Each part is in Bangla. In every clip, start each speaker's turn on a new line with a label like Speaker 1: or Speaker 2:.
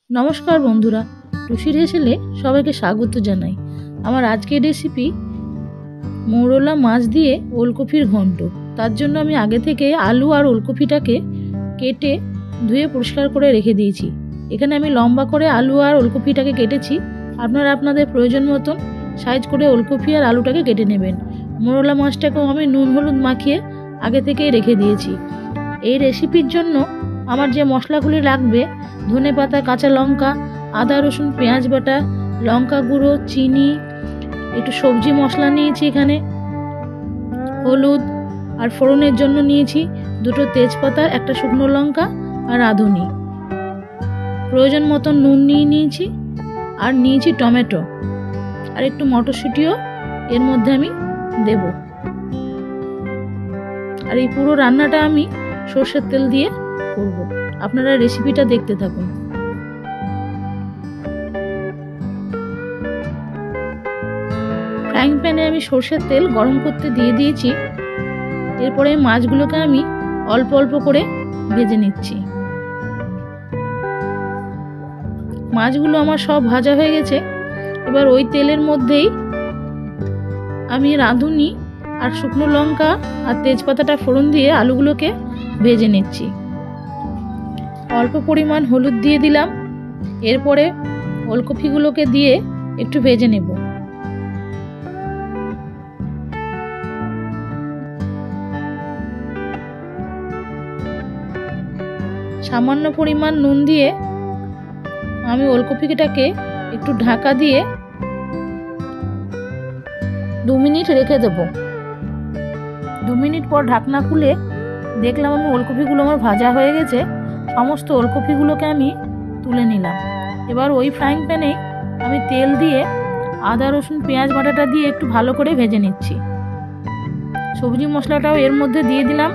Speaker 1: নমস্কার বন্ধুরা, টুসির হেসেলে সবাইকে স্বাগত জানাই। আমার আজকের রেসিপি মৌরলা মাছ দিয়ে ওলকপির ঘন্ট। তার জন্য আমি আগে থেকে আলু আর ওলকপিটাকে কেটে ধুয়ে পরিষ্কার করে রেখে দিয়েছি। এখানে আমি লম্বা করে আলু আর ওলকপিটাকে কেটেছি। আপনারা আপনাদের প্রয়োজন মতন সাইজ করে ওলকপি আর আলুটাকে কেটে নেবেন। মৌরলা মাছটাকেও আমি নুন হলুদ মাখিয়ে আগে থেকেই রেখে দিয়েছি। এই রেসিপির জন্য আমার যে মশলাগুলি লাগবে, ধনেপাতা, কাঁচা লঙ্কা, আদা রসুন পেঁয়াজ বাটা, লঙ্কা গুঁড়ো, চিনি, একটু সবজি মশলা নিয়েছি, এখানে হলুদ, আর ফোড়নের জন্য নিয়েছি দুটো তেজপাতা, একটা শুকনো লঙ্কা আর রাঁধুনি। প্রয়োজন মতন নুন নিয়েছি, আর নিয়েছি টমেটো, আর একটু মটরশুঁটিও এর মধ্যে আমি দেব। আর এই পুরো রান্নাটা আমি সর্ষের তেল দিয়ে করব। আপনারা রেসিপিটা দেখতে থাকুন। ফ্রাইং প্যানে আমি সর্ষের তেল গরম করতে দিয়ে দিয়েছি। এরপরে মাছগুলোকে আমি অল্প অল্প করে ভেজে নিচ্ছি। মাছগুলো আমার সব ভাজা হয়ে গেছে। এবার ওই তেলের মধ্যেই আমি রাঁধুনি আর শুকনো লঙ্কা আর তেজপাতাটা ফোড়ন দিয়ে আলুগুলোকে ভেজে নিচ্ছি। অল্প পরিমাণ হলুদ দিয়ে দিলাম। এরপরে ওলকপিগুলোকে দিয়ে একটু ভেজে নেব। সামান্য পরিমাণ নুন দিয়ে আমি ওলকপিটাকে একটু ঢাকা দিয়ে 2 মিনিট রেখে দেব। 2 মিনিট পর ঢাকনা খুলে দেখলাম আমি ওলকপিগুলো আমার ভাজা হয়ে গেছে। সমস্ত ওলকপিগুলোকে আমি তুলে নিলাম। এবার ওই ফ্রাইং প্যানে আমি তেল দিয়ে আদা রসুন পেঁয়াজ বাটাটা দিয়ে একটু ভালো করে ভেজে নিচ্ছি। সবজি মশলাটাও এর মধ্যে দিয়ে দিলাম,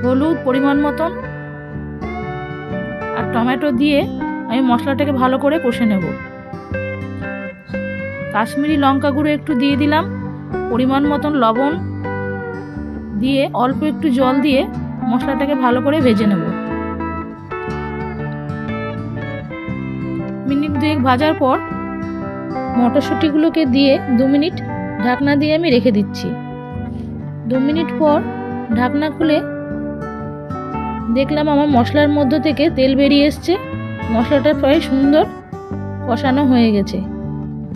Speaker 1: হলুদ পরিমাণ মতন, আর টমেটো দিয়ে আমি মশলাটাকে ভালো করে কষে নেব। কাশ্মীরি লঙ্কা গুঁড়ো একটু দিয়ে দিলাম, পরিমাণ মতন লবণ দিয়ে অল্প একটু জল দিয়ে মশলাটাকে ভালো করে ভেজে নেব। মিনিট 2 ভাজার পর মটরশুঁটিগুলোকে দিয়ে 2 মিনিট ঢাকনা দিয়ে আমি রেখে দিচ্ছি। 2 মিনিট পর ঢাকনা খুলে দেখলাম আমার মশলার মধ্য থেকে তেল বেরিয়ে এসছে। মশলাটা প্রায় সুন্দর কষানো হয়ে গেছে।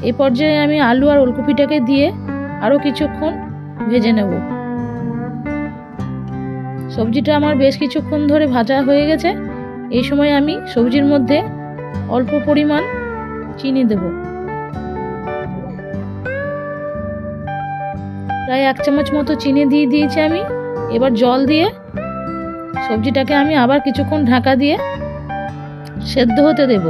Speaker 1: এই পর্যায়ে আমি আলু আর ওলকপিটাকে দিয়ে আরও কিছুক্ষণ ভেজে নেব। সবজিটা আমার বেশ কিছুক্ষণ ধরে ভাজা হয়ে গেছে। এই সময় আমি সবজির মধ্যে অল্প পরিমাণ চিনি দেব, প্রায় 1 চামচ মতো চিনি দিয়ে দিয়েছি আমি। এবার জল দিয়ে সবজিটাকে আমি আবার কিছুক্ষণ ঢাকা দিয়ে সেদ্ধ হতে দেব।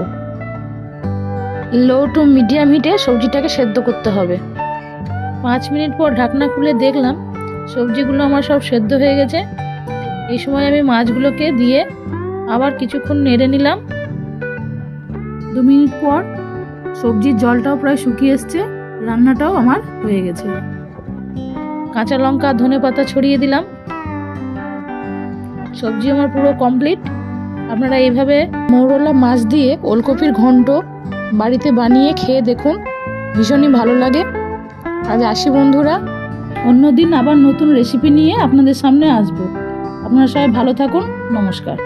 Speaker 1: লো টু মিডিয়াম হিটে সবজিটাকে সেদ্ধ করতে হবে। 5 মিনিট পর ঢাকনা খুলে দেখলাম সবজিগুলো আমার সব সেদ্ধ হয়ে গেছে। এই সময় আমি মাছগুলোকে দিয়ে আবার কিছুক্ষণ নেড়ে নিলাম। 2 মিনিট পর সবজির জলটাও প্রায় শুকিয়ে এসছে, রান্নাটাও আমার হয়ে গেছে। কাঁচা লঙ্কা ধনেপাতা ছড়িয়ে দিলাম। সবজি আমার পুরো কমপ্লিট। আপনারা এইভাবে মৌরলা মাছ দিয়ে ওলকপির ঘন্ট বাড়িতে বানিয়ে খেয়ে দেখুন, ভীষণই ভালো লাগে। আজ আসি বন্ধুরা, অন্যদিন আবার নতুন রেসিপি নিয়ে আপনাদের সামনে আসবো। আপনারা সবাই ভালো থাকুন। নমস্কার।